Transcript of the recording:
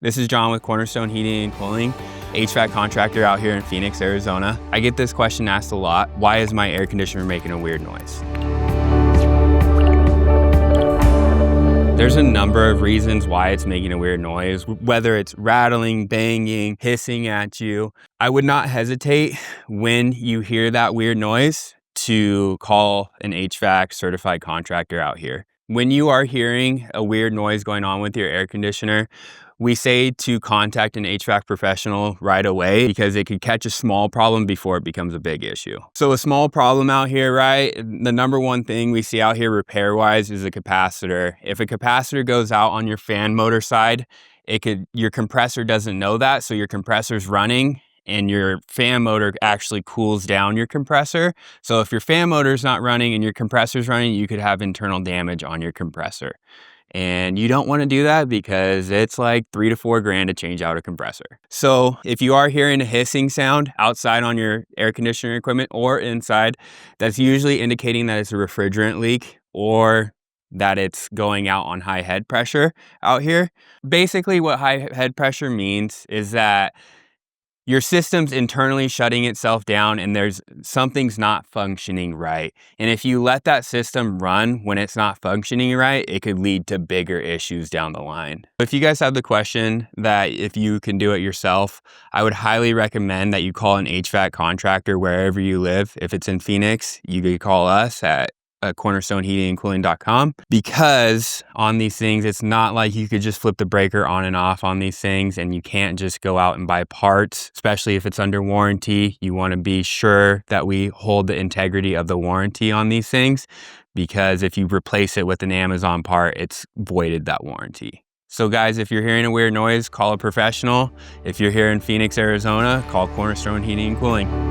This is John with Cornerstone Heating and Cooling, HVAC contractor out here in Phoenix, Arizona. I get this question asked a lot. Why is my air conditioner making a weird noise? There's a number of reasons why it's making a weird noise, whether it's rattling, banging, hissing at you. I would not hesitate when you hear that weird noise to call an HVAC certified contractor out here. When you are hearing a weird noise going on with your air conditioner, we say to contact an HVAC professional right away because it could catch a small problem before it becomes a big issue. So a small problem out here, right? The number one thing we see out here repair-wise is a capacitor. If a capacitor goes out on your fan motor side, your compressor doesn't know that, so your compressor's running and your fan motor actually cools down your compressor. So if your fan motor's not running and your compressor's running, you could have internal damage on your compressor. And you don't want to do that because it's like $3 to $4 grand to change out a compressor. So if you are hearing a hissing sound outside on your air conditioner equipment or inside, that's usually indicating that it's a refrigerant leak or that it's going out on high head pressure out here. Basically what high head pressure means is that your system's internally shutting itself down and something's not functioning right. And if you let that system run when it's not functioning right, it could lead to bigger issues down the line. If you guys have the question that if you can do it yourself, I would highly recommend that you call an HVAC contractor wherever you live. If it's in Phoenix, you could call us at cornerstoneheatingandcooling.com, because on these things, it's not like you could just flip the breaker on and off on these things, and you can't just go out and buy parts, especially if it's under warranty. You want to be sure that we hold the integrity of the warranty on these things, because if you replace it with an Amazon part, it's voided that warranty. So guys, if you're hearing a weird noise, call a professional. If you're here in Phoenix, Arizona, call Cornerstone Heating and Cooling.